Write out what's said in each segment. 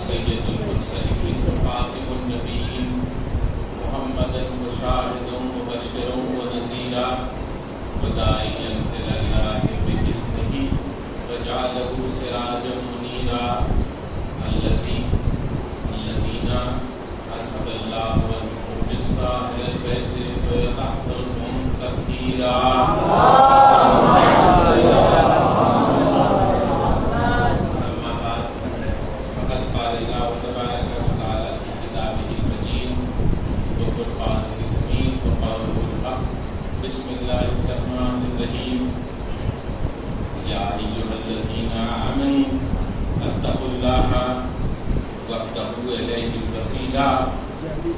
سید المرسلین وخاتم النبیین محمدا شاہدا مبشرا ونذیرا وداعیا الی اللہ باذنہ وجعلہ سراجا منیرا الذین اذهب اللہ عنهم الرجس اہل البیت ویطہرهم تطہیرا.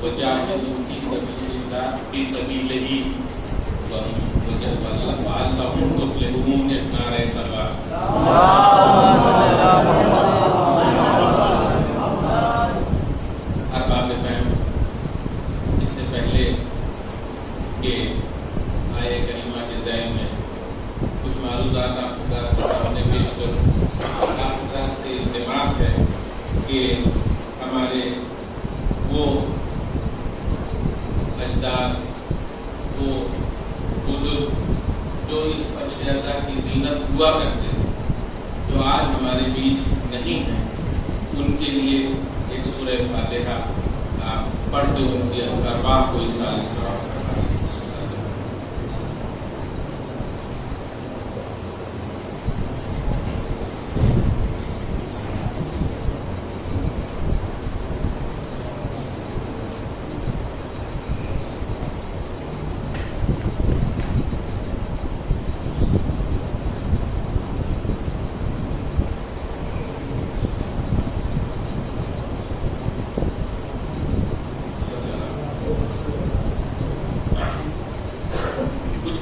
وجاهدوا في سبيله وَلَعَلَّهُمْ تُفْلِحُونَ. نعرہ سلوات. ارباب فہم، اس سے پہلے کہ آیہ کریمہ کے ذیل میں کچھ معروضات آپ حضرات کے سامنے پیش کروں، آپ حضرات سے التماس ہے کہ ہمارے وہ اجداد، وہ بزرگ جو اس فرش اعضاء کی زینت ہوا کرتے تھے، جو آج ہمارے بیچ نہیں ہیں، ان کے لیے ایک سورہ فاتحہ آپ پڑھ کے ان کی ارواح کو ایصال ثواب کروا دیں.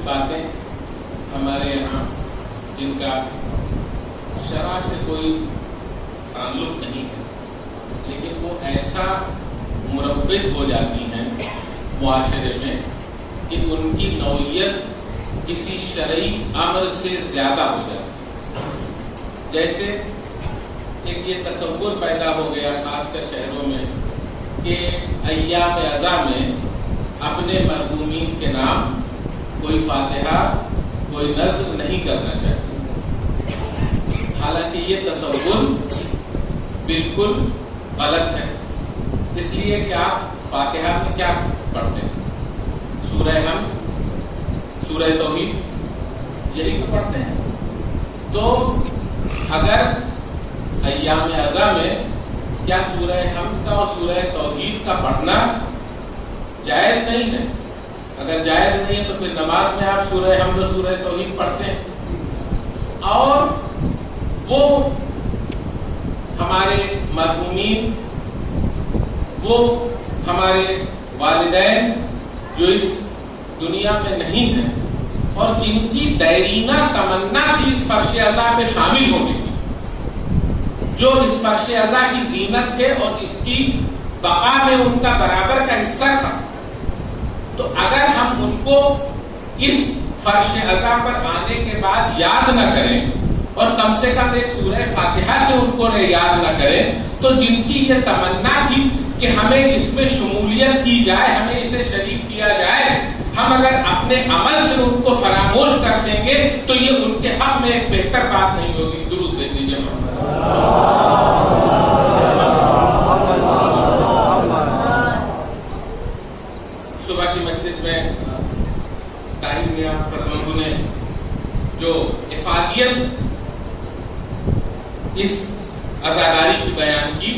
باتیں ہمارے یہاں جن کا شرع سے کوئی تعلق نہیں ہے، لیکن وہ ایسا مروج ہو جاتی ہیں معاشرے میں کہ ان کی نوعیت کسی شرعی امر سے زیادہ ہو جاتی ہے. جیسے ایک یہ تصور پیدا ہو گیا خاص کر شہروں میں کہ ایام عزا میں اپنے مرحومین کے نام کوئی فاتحہ، کوئی نذر نہیں کرنا چاہیے. حالانکہ یہ تصور بالکل غلط ہے. اس لیے کہ آپ فاتحہ میں کیا پڑھتے ہیں؟ سورہ حمد، سورہ توحید، یہی تو پڑھتے ہیں. تو اگر ایام عزا میں کیا سورہ حمد کا اور سورہ توحید کا پڑھنا جائز نہیں ہے؟ اگر جائز نہیں ہے تو پھر نماز میں آپ سورہ حمد و سورہ توحید پڑھتے ہیں. اور وہ ہمارے مرحومین، وہ ہمارے والدین جو اس دنیا میں نہیں ہیں اور جن کی دیرینہ تمنا تھی اس فرش اعضاء میں شامل ہونے کی، جو اس فرش اعضاء کی زینت تھے اور اس کی بقا میں ان کا برابر کا حصہ تھا، تو اگر ہم ان کو اس فرش اعضاء پر آنے کے بعد یاد نہ کریں اور کم سے کم ایک سورہ فاتحہ سے ان کو یاد نہ کریں، تو جن کی یہ تمنا تھی کہ ہمیں اس میں شمولیت کی جائے، ہمیں اسے شریک کیا جائے، ہم اگر اپنے عمل سے ان کو فراموش کر دیں گے تو یہ ان کے حق میں ایک بہتر بات نہیں ہوگی. درود بھیج دیجیے. صبح کی مجلس میں طاہر میاں فرماندو نے جو افادیت اس عزاداری کی بیان کی،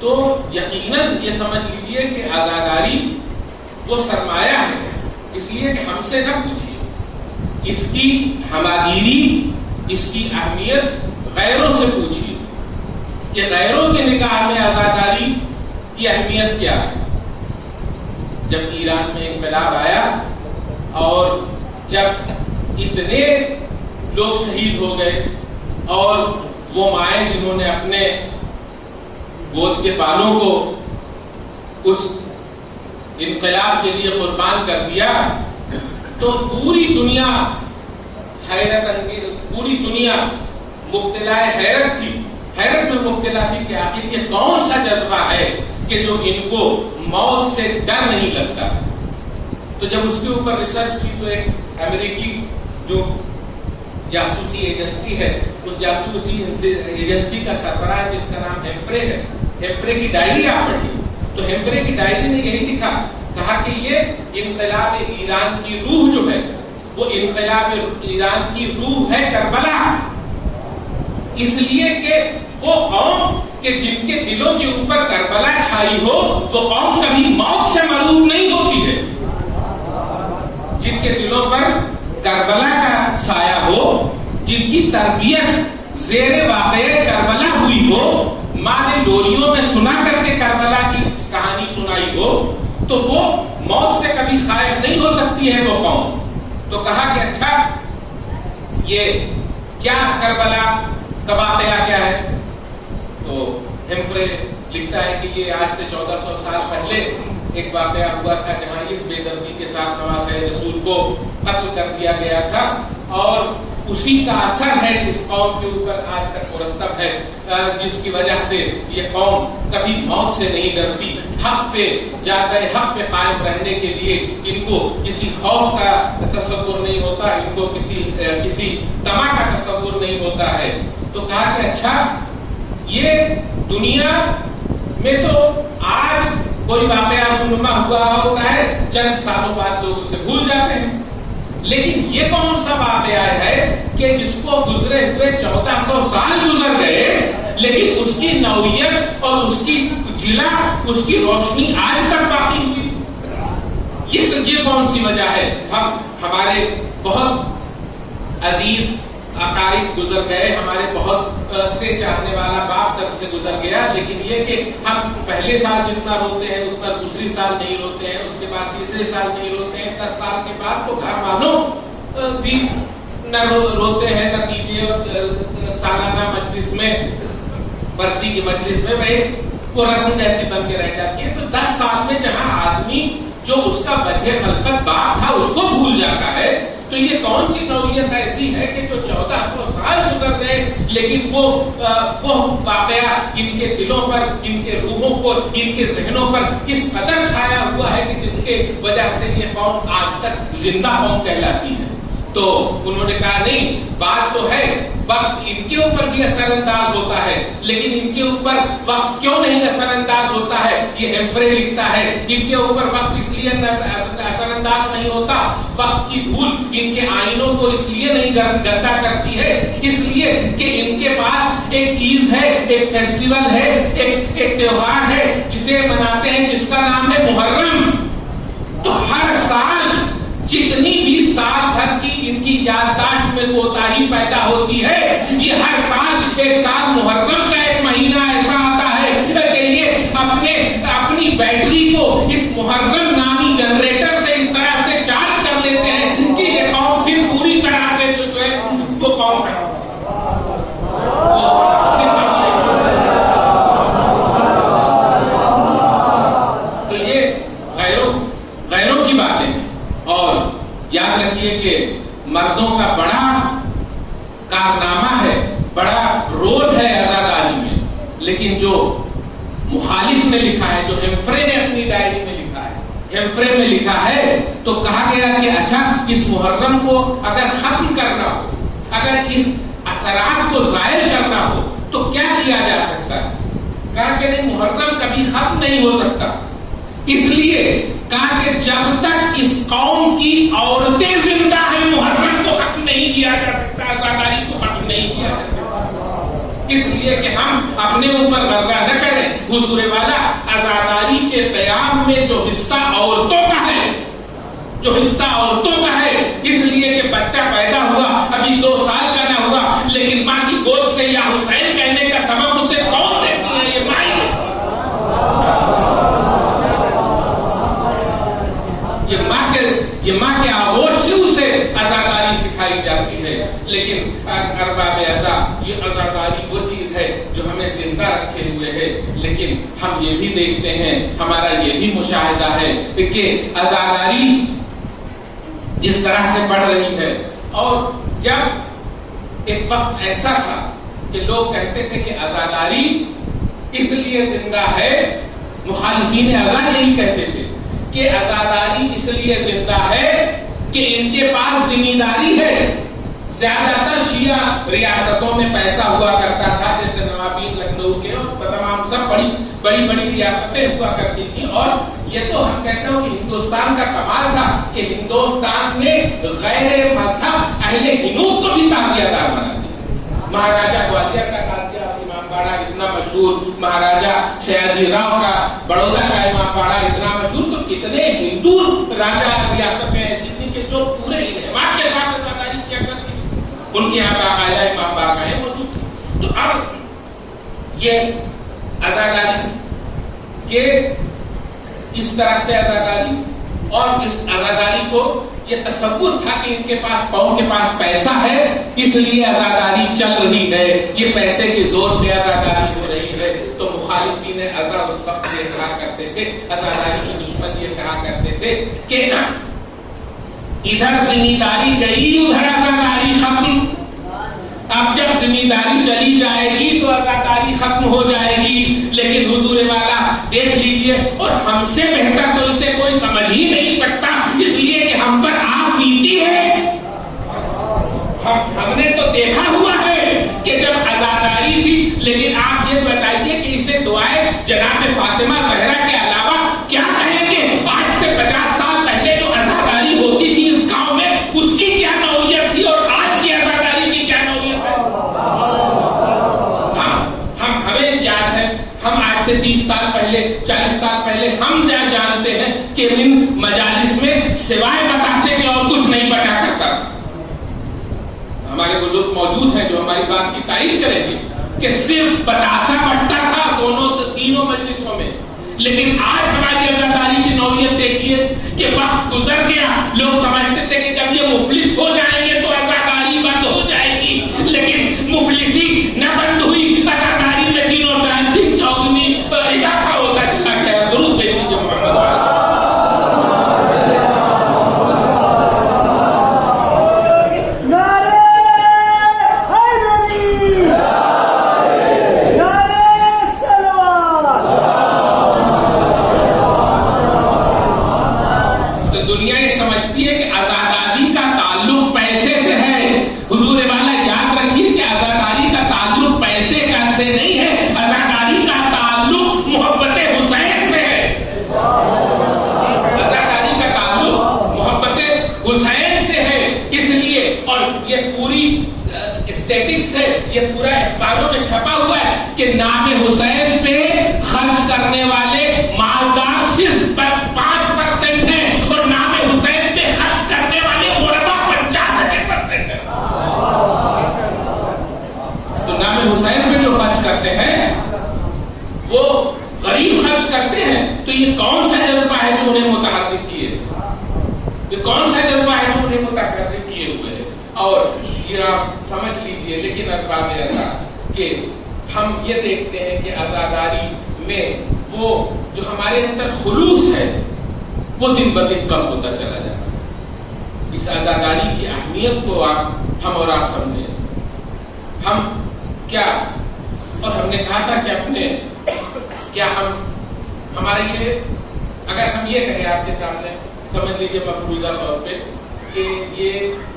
تو یقیناً یہ سمجھ لیجئے کہ عزاداری وہ سرمایہ ہے. اس لیے کہ ہم سے نہ پوچھیے، اس کی ہماگیری، اس کی اہمیت غیروں سے پوچھیے کہ غیروں کے نگاہ میں عزاداری کی اہمیت کیا ہے. جب ایران میں انقلاب آیا اور جب اتنے لوگ شہید ہو گئے اور وہ مائیں جنہوں نے اپنے گود کے بالوں کو اس انقلاب کے لیے قربان کر دیا، تو پوری دنیا حیرت انگیز، پوری دنیا مبتلا حیرت تھی حیرت میں مبتلا تھی کہ آخر یہ کون سا جذبہ ہے کہ جو ان کو موت سے ڈر نہیں لگتا. تو جب اس کے اوپر ریسرچ کی تو ایک امریکی جو جاسوسی ایجنسی ہے, اس جاسوسی ایجنسی کا سربراہ جس کا نام ہیمفرے ہے, ہیمفرے کی ڈائری آپ پڑھیے تو ہیمفرے کی ڈائری نے یہی لکھا, کہا کہ یہ انقلاب ایران کی روح جو ہے وہ انقلاب ایران کی روح ہے کربلا, اس لیے کہ وہ قوم کہ جن کے دلوں کے اوپر کربلا چھائی ہو وہ قوم کبھی موت سے مرعوب نہیں ہوتی ہے. جن کے دلوں پر کربلا کا سایہ ہو, جن کی تربیت زیر واقعہ کربلا ہوئی ہو, ماں نے ڈوریوں میں سنا کر کے کربلا کی کہانی سنائی ہو, تو وہ موت سے کبھی خائف نہیں ہو سکتی ہے وہ قوم. تو کہا کہ اچھا یہ کیا کربلا کا واقعہ کیا ہے؟ تو ہیمفرے لکھتا ہے کہ یہ آج سے 1400 سال پہلے ایک واقعہ ہوا تھا جہاں اس بے دردی کے ساتھ نواسہ رسول کو قتل کر دیا گیا تھا, اور اسی کا اثر ہے اس قوم کے اوپر آج تک مرتب ہے, جس کی وجہ سے یہ قوم کبھی موت سے نہیں ڈرتی. حق پہ جاتا ہے, حق پہ قائم رہنے کے لیے ان کو کسی خوف کا تصور نہیں ہوتا, ان کو کسی طمع کا تصور نہیں ہوتا ہے. تو کہا کہ اچھا یہ دنیا میں تو آج کوئی واقعہ رونما ہوا ہوتا ہے, چند سالوں بعد لوگ اسے بھول جاتے ہیں, لیکن یہ کون سا واقعہ ہے کہ جس کو گزرے ہوئے 1400 سال گزر گئے لیکن اس کی نوعیت اور اس کی جلا, اس کی روشنی آج تک باقی ہوئی. یہ کون سی وجہ ہے؟ ہمارے بہت عزیز اقارب گزر گئے, ہمارے بہت سے چاہنے والا باپ سب سے گزر گیا, لیکن یہ کہ ہم پہلے سال جتنا روتے ہیں اتنا دوسری سال نہیں روتے ہیں, اس کے بعد تیسرے سال نہیں روتے ہیں, 10 سال کے بعد تو گھر والوں بھی نہ روتے ہیں. نتیجے سالانہ مجلس میں, برسی کی مجلس میں وہ رسم ایسی بن کے رہ جاتی ہے. تو 10 سال میں جہاں آدمی جو اس کا وجہ خلقت باپ تھا اس کو بھول جاتا ہے, تو یہ کون سی نوعیت ایسی ہے کہ جو 1400 سال گزر گئے لیکن وہ واقعہ ان کے دلوں پر, ان کے روحوں پر, ان کے ذہنوں پر اس قدر چھایا ہوا ہے کہ جس کے وجہ سے یہ قوم آج تک زندہ قوم کہلاتی ہے. تو انہوں نے کہا نہیں, بات تو ہے وقت ان کے اوپر بھی اثر انداز ہوتا ہے, لیکن ان کے اوپر وقت کیوں نہیں اثر انداز ہوتا ہے؟ یہ ہیمفرے لکھتا ہے ان کے اوپر وقت اس لیے اثر انداز نہیں ہوتا, وقت کی بھول ان کے آئینوں کو اس لیے نہیں گندا کرتی ہے, اس لیے کہ ان کے پاس ایک چیز ہے, ایک فیسٹیول ہے, ایک تہوار ہے جسے مناتے ہیں جس کا نام ہے محرم. تو ہر سال جتنی بھی سال بھر کی ان کی یادداشت میں کوتاہی پیدا ہوتی ہے, یہ ہر سال ایک سال محرم کا ایک مہینہ ایسا آتا ہے کہ یہ اپنی بیٹری کو اس محرم نامی جنریٹر سے اس طرح سے چارج کر لیتے ہیں کہ یہ قوم پھر پوری طرح سے جو ہے وہ قوم ہے. تو یہ غیروں کی باتیں ہیں. اور یاد رکھیے کہ مردوں کا بڑا کارنامہ ہے, بڑا رول ہے عزاداری میں, لیکن جو مخالف نے لکھا ہے, جو ہیمفرے نے اپنی ڈائری میں لکھا ہے, ہیمفرے میں لکھا ہے تو کہا گیا کہ اچھا اس محرم کو اگر ختم کرنا ہو, اگر اس اثرات کو زائل کرنا ہو تو کیا کیا جا سکتا ہے؟ کہا کہ نہیں, محرم کبھی ختم نہیں ہو سکتا, اس لیے کہا کہ جب تک اس قوم کی عورتیں زندہ ہیں محرم کو ختم نہیں کیا جا سکتا, آزاداری کو ختم نہیں کیا جا سکتا. اس لیے کہ ہم اپنے اوپر غربہ نہ کریں. حضور والا آزاداری کے قیام میں جو حصہ عورتوں کا ہے, جو حصہ عورتوں کا ہے, اس لیے کہ بچہ پیدا ہوا ابھی 2 سال کا نہ ہوا لیکن ماں کی گود سے یا حسین کہنے کا سبب اسے کون دیتی ہے؟ یہ ماں ہے. یہ ماں کے آغوش سے اسے آزاداری سکھائی جاتی ہے. لیکن ارباب ازا, یہ آزاداری وہ چیز ہے جو ہمیں زندہ رکھے ہوئے ہے, لیکن ہم یہ بھی دیکھتے ہیں, ہمارا یہ بھی مشاہدہ ہے کہ آزاداری جس طرح سے بڑھ رہی ہے, اور جب ایک وقت ایسا تھا کہ لوگ کہتے تھے کہ عزاداری اس لیے زندہ ہے، مخالفین عزا یہی کہتے تھے کہ عزاداری اس لیے زندہ ہے کہ ان کے پاس ذمہ داری ہے. زیادہ تر شیعہ ریاستوں میں پیسہ ہوا کرتا تھا، جیسے نوابین لکھنؤ کے اور تمام سب بڑی بڑی ریاستیں ہوا کرتی تھیں. اور یہ تو ہم کہتے ہیں کہ ہندوستان کا کمال تھا کہ ہندوستان نے غیر مذہب اہل ہنود کو بھی تعزیہ دار بنا دیا. مہاراجہ گوالیر کا تعزیہ امام باڑہ اتنا مشہور، مہاراجہ سیاجی راؤ کا بڑودہ کا امام باڑہ اتنا مشہور. تو کتنے ہندو راجا ریاستیں ایسی تھیں کہ جو پورے انعامات کے ساتھ عزاداری کیا کرتی، ان کے یہاں باقاعدہ امام باڑہ موجود. تو اب یہ عزاداری کہ اس طرح سے عزاداری، اور اس عزاداری کو یہ تصور تھا کہ ان کے پاس پیسہ ہے اس لیے عزاداری چل رہی ہے، یہ پیسے کے زور پہ عزاداری ہو رہی ہے. تو مخالفین عزا اس وقت یہ کہا کرتے تھے، عزاداری کے دشمن یہ کہا کرتے تھے کہ ادھر ذمہ داری گئی ادھر عزاداری ختم. اب جب ذمہ داری چلی جائے گی تو عزاداری ختم ہو جائے گی. لیکن حضور والا دیکھ لیجئے، اور ہم سے بہتر تو اسے کوئی سمجھ ہی نہیں سکتا، اس لیے کہ ہم پر آگ بیتی ہے. ہم نے تو دیکھا ہوا ہے کہ جب عزاداری تھی. لیکن آپ یہ بتائیے کہ اسے دعائیں جناب فاطمہ زہرا کے علاوہ کیا کہیں گے؟ آج سے 50 سال پہلے جو عزاداری ہوتی تھی اس گاؤں میں، اس کی کیا نوعیت تھی اور آج کی عزاداری کی کیا نوعیت ہے؟ ہمیں یاد ہے، ہم آج سے 30 سال پہلے 40 سال پہلے ہم جانتے ہیں کہ ان مجالس میں سوائے بتاچے کے اور کچھ نہیں بتا کرتا. ہمارے بزرگ موجود ہیں جو ہماری بات کی تائید کریں گے کہ صرف بتاچا بٹتا تھا تینوں مجلسوں میں. لیکن آج ہماری عزاداری کی نوعیت دیکھیے کہ وقت گزر گیا. لوگ سمجھتے تھے کہ جب یہ مفلس ہو جائیں گے تو عزاداری بند ہو جائے گی، لیکن مفلسی نہ بند ہوئی، عزاداری میں دینوں کا دن چوگنی اضافہ ہوتا چلا گیا. درود بھیجیے محمد. یہ پورا اخباروں میں چھپا ہوا ہے کہ نام حسین پہ خرچ کرنے والے مالدار صرف 5% ہیں اور نام حسین پہ خرچ کرنے والے غربا 95% ہیں. تو نام حسین پہ جو خرچ کرتے ہیں وہ غریب خرچ کرتے ہیں. تو یہ کون سا جذبہ ہے جو انہیں متحرک کیے؟ یہ کون سا جذبہ ہے جو انہیں متحرک کیے ہوئے ہے؟ اور یہ آپ سمجھ لیجئے. لیکن ارباب ایسا کہ ہم یہ دیکھتے ہیں کہ عزاداری میں وہ جو ہمارے اندر خلوص ہے وہ دن بدن کم ہوتا چلا جاتا ہے. اس عزاداری کی اہمیت کو ہم اور آپ سمجھیں. ہم کیا، اور ہم نے کہا تھا کہ اپنے کیا ہمارے یہ، اگر ہم یہ کہیں آپ کے سامنے، سمجھ لیجیے مفروضہ طور پہ کہ یہ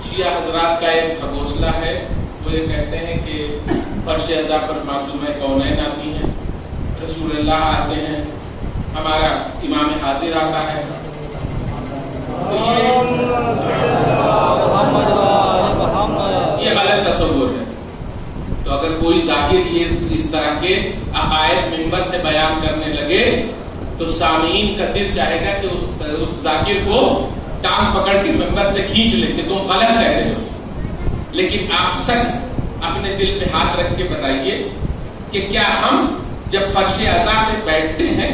شیعہ حضرات کا ایک گھوسلہ ہے. وہ یہ کہتے ہیں کہ فرش ازا پر معصومہ کونین آتی ہیں، رسول اللہ آتے ہیں، ہمارا امام حاضر آتا ہے. تو یہ غلط تصور ہے. تو اگر کوئی ذاکر یہ اس طرح کے عقائد منبر سے بیان کرنے لگے تو سامعین کا دل چاہے گا کہ اس ذاکر کو ٹانگ پکڑ کے منبر سے کھینچ لیں کہ تم غلط کہہ رہے ہو. لیکن آپ سچ اپنے دل پہ ہاتھ رکھ کے بتائیے کہ کیا ہم جب فرش ازا پہ بیٹھتے ہیں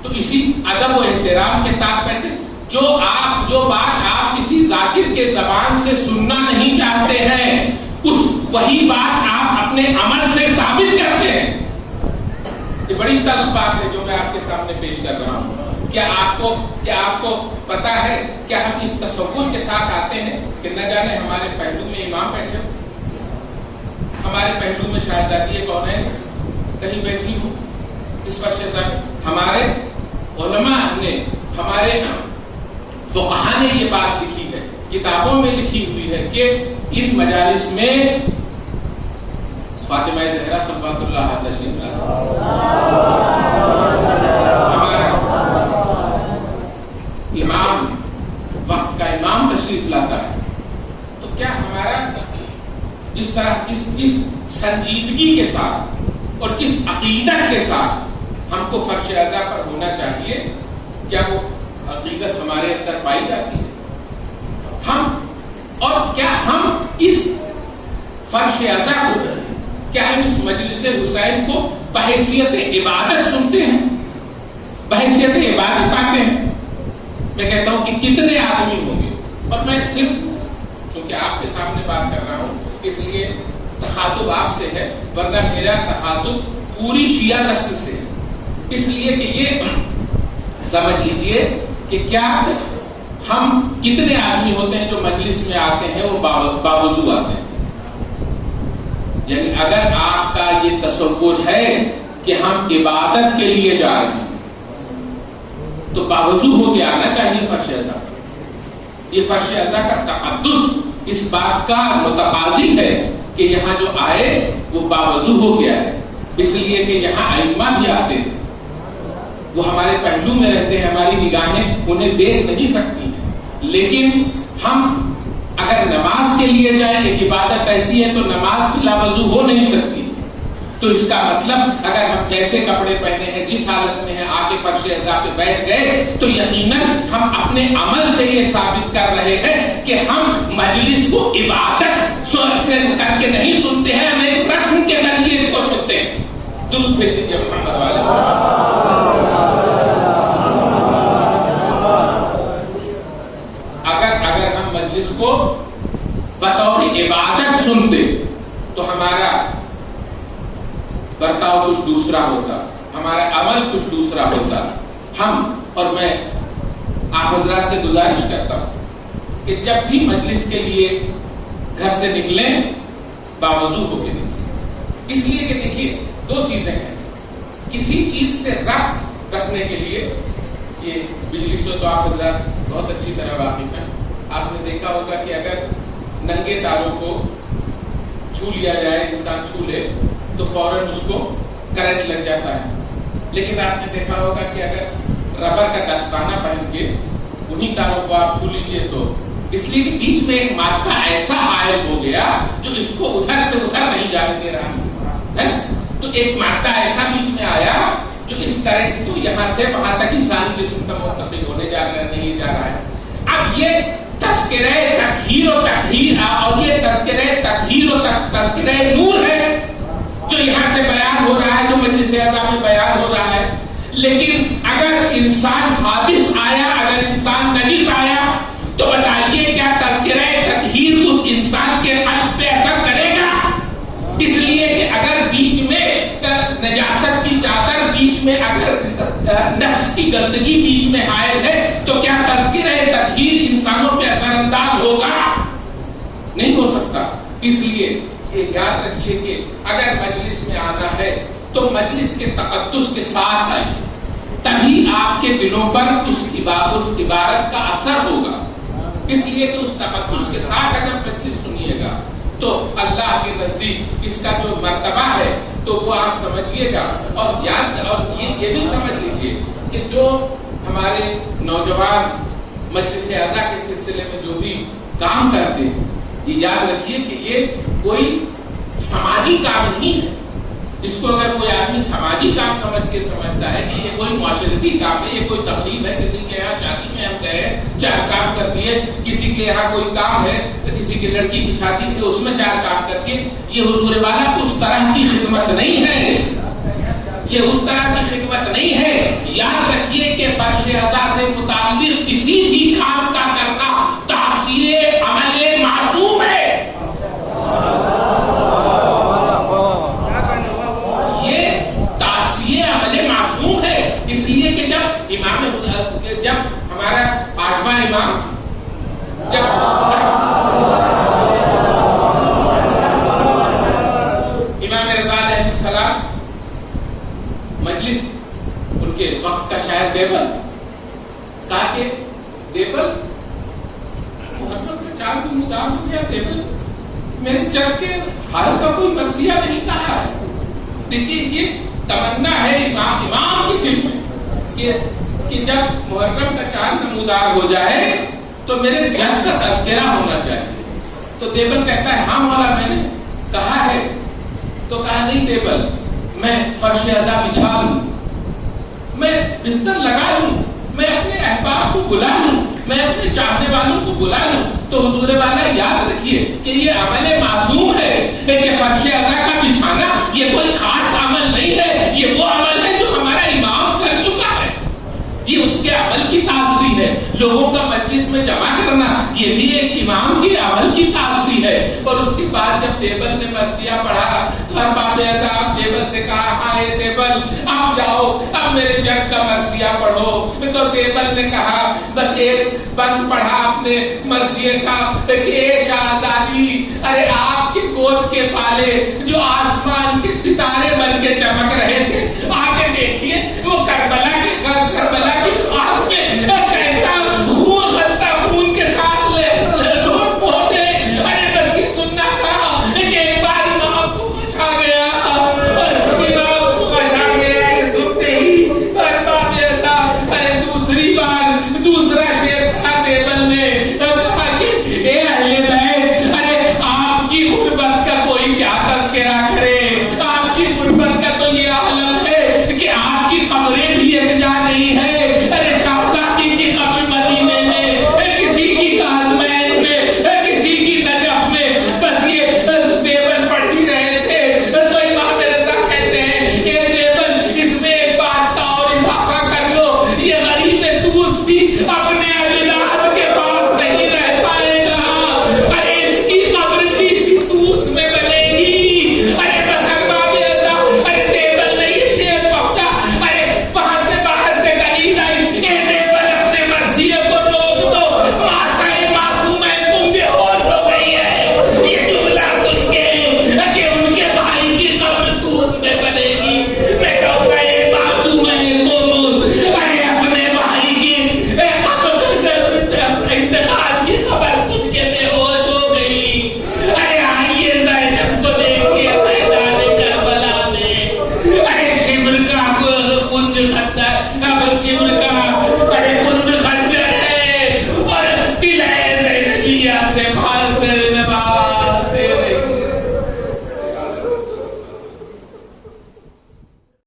تو اسی ادب و احترام کے ساتھ بیٹھتے ہیں؟ جو بات آپ کسی ذاکر کے زبان سے سننا نہیں چاہتے ہیں وہی بات آپ اپنے عمل سے ثابت کرتے ہیں. یہ بڑی تلخ بات ہے جو میں آپ کے سامنے پیش کر رہا ہوں. کیا آپ کو پتا ہے، کیا ہم اس تصور کے ساتھ آتے ہیں کہ نہ جانے ہمارے پہلو میں امام بیٹھے ہو؟ ہمارے پہلو میں شاہزادی کونین کہیں بیٹھی ہو اس فرش ازاں؟ ہمارے علماء نے، ہمارے فقہاء نے یہ بات لکھی ہے، کتابوں میں لکھی ہوئی ہے کہ ان مجالس میں فاطمہ زہرا صلوات اللہ علیہ تشریف ہمارا امام وقت کا امام تشریف لاتا ہے، تو کیا ہمارا جس طرح جس سنجیدگی کے ساتھ اور جس عقیدت کے ساتھ ہم کو فرش ازاں پر ہونا چاہیے، کیا وہ عقیدت ہمارے اندر پائی جاتی ہے؟ اور کیا ہم اس فرش ازاں کو، کیا ہم اس مجلس حسین کو بحیثیت عبادت سنتے ہیں، بحیثیت عبادت پاتے ہیں؟ میں کہتا ہوں کہ کتنے آدمی ہوں گے، اور میں صرف چونکہ آپ کے سامنے بات کر رہا ہوں اس لیے تخاطب آپ سے ہے، ورنہ میرا تخاطب پوری شیعہ نسل سے ہے، اس لیے کہ یہ سمجھ لیجئے کہ کیا ہم کتنے آدمی ہوتے ہیں جو مجلس میں آتے ہیں وہ باوضو آتے ہیں؟ یعنی اگر آپ کا یہ تصور ہے کہ ہم عبادت کے لیے جا رہے ہیں تو باوضو ہو کے آنا چاہیے فرش ازاں۔ یہ فرش ازاں کا تقدس اس بات کا متقاضی ہے کہ یہاں جو آئے وہ باوضو ہو گیا ہے، اس لیے کہ یہاں ائمہ بھی آتے ہیں، وہ ہمارے پہلو میں رہتے ہیں، ہماری نگاہیں انہیں دیکھ نہیں سکتی ہیں، لیکن ہم اگر نماز کے لیے جائیں، ایک عبادت ایسی ہے تو نماز بھی لاوضو ہو نہیں سکتی، تو اس کا مطلب اگر ہم جیسے کپڑے پہنے ہیں، جس حالت میں ہیں، آ کے فرش ازاں پہ بیٹھ گئے تو یقیناً ہم اپنے عمل سے یہ ثابت کر رہے ہیں کہ ہم مجلس کو عبادت کر کے نہیں سنتے ہیں، ہم ایک رسم کے ذریعے اس کو سنتے ہیں۔ درود بھیج دیجیے محمد والے۔ اگر ہم مجلس کو بطور عبادت سنتے تو ہمارا برتاؤ کچھ دوسرا ہوتا، ہمارا عمل کچھ دوسرا ہوتا۔ ہم اور میں آپ حضرات سے گزارش کرتا ہوں کہ جب بھی مجلس کے لیے گھر سے نکلیں باوضو ہو کے نکلیں، اس لیے کہ دیکھیے دو چیزیں ہیں، کسی چیز سے ربط رکھنے کے لیے، یہ بجلی سے تو آپ حضرات بہت اچھی طرح واقف ہیں، آپ نے دیکھا ہوگا کہ اگر ننگے تاروں کو چھو لیا جائے، انسان چھو لے تو فوراً اس کو کرنٹ لگ جاتا ہے، لیکن آپ نے دیکھا ہوگا کہ اگر ربر کا دستانہ پہن کے انہی تاروں کو آپ چھو لیجئے تو، اس لیے کہ بیچ میں ایک مادہ ایسا حائل ہو گیا جو اس کو ادھر سے ادھر نہیں جانے دے رہا ہے، تو ایک مادہ ایسا بیچ میں آیا جو اس کرنٹ کو یہاں سے وہاں تک انسانی جسم کا منتقل ہونے جا رہا ہے۔ اب یہ تذکرہ تطہیر و تطہیر، اور یہ تذکرہ تطہیر و تذکرہ نور ہے جو یہاں سے بیان ہو رہا ہے، جو مجلس ازاں میں بیان ہو رہا ہے، لیکن اگر انسان حادث آیا، اگر انسان نجس آیا تو بتائیے کیا تذکرہ تطہیر اس انسان کے قلب پہ اثر کرے گا؟ اس لیے کہ اگر بیچ میں نجاست کی چادر، بیچ میں اگر نفس کی گندگی بیچ میں حائل ہے تو کیا تذکرہ تطہیر انسانوں پہ اثر انداز ہوگا؟ نہیں ہو سکتا۔ اس لیے یہ یاد رکھیے کہ اگر مجلس میں آنا ہے تو مجلس کے تقدس کے ساتھ آئیے، تبھی آپ کے دلوں پر اس عبارت کا اثر ہوگا۔ اس لیے کہ اس تقدس کے ساتھ اگر مجلس سنیے گا تو اللہ کے نزدیک اس کا جو مرتبہ ہے تو وہ آپ سمجھیے گا، اور یہ بھی سمجھ لیجیے کہ جو ہمارے نوجوان مجلس ازاں کے سلسلے میں جو بھی کام کرتے ہیں، یہ یاد رکھیے کہ یہ کوئی سماجی کام نہیں ہے۔ اس کو اگر کوئی آدمی سماجی کام سمجھ کے سمجھتا ہے کہ یہ کوئی معاشرتی کام ہے، یہ کوئی تقریب ہے، کسی کے یہاں شادی میں ہم گئے 4 کام کر دیے، کسی کے یہاں کوئی کام ہے تو کسی کی لڑکی کی شادی ہے اس میں 4 کام کر کے، یہ حضور والا اس طرح کی خدمت نہیں ہے، یہ اس طرح کی خدمت نہیں ہے۔ یاد رکھیے کہ فرش ازاں سے متعلق کسی بھی کام کا کرنا تعصیہ عمل معصوم ہے۔ اس لیے کہ جب ہمارا 8واں امام السلام مجلس ان کے وقت کا شاعر دیبل کہا کہ دیبل محرم کا چاند نمودار ہو گیا، دیبل میرے جگ کے حال کا کوئی مرثیہ نہیں کہا ہے. دیکھیے یہ تمنا ہے امام کے دل میں کہ جب محرم کا چاند نمودار ہو جائے تو میرے جگ کا تذکرہ ہونا چاہیے. تو دیبل کہتا ہے ہاں مولا میں نے کہا ہے. تو کہا نہیں دیبل میں فرش ازا بچھا لوں، میں بستر لگا لوں، میں اپنے احباب کو بلا لوں، میں اپنے چاہنے والوں کو بلا لوں. تو حضور والا یاد رکھیے کہ یہ عمل معصوم ہے، کہ فرش ازا کا بچھانا یہ کوئی خاص عمل نہیں ہے، یہ وہ عمل ہے جو ہمارا امام کر چکا ہے. یہ اس کے عمل کی تعصی ہے. لوگوں کا مجلس میں جمع کرنا یہ بھی ایک امام کے عمل کی تعصی ہے. اور اس کے بعد جب دیبل نے مرثیہ پڑھا، ہر باب اعظم دیبل سے کہا ہاں اے دیبل آپ جاؤ اب میرے جگ کا مرثیہ پڑھو. تو دیبل نے کہا بس ایک بند پڑھا اپنے مرثیے کا کہ اے شہزادی، ارے آپ کے گود کے پالے جو آسمان کے ستارے بن کے چمک رہے تھے، آگے دیکھیے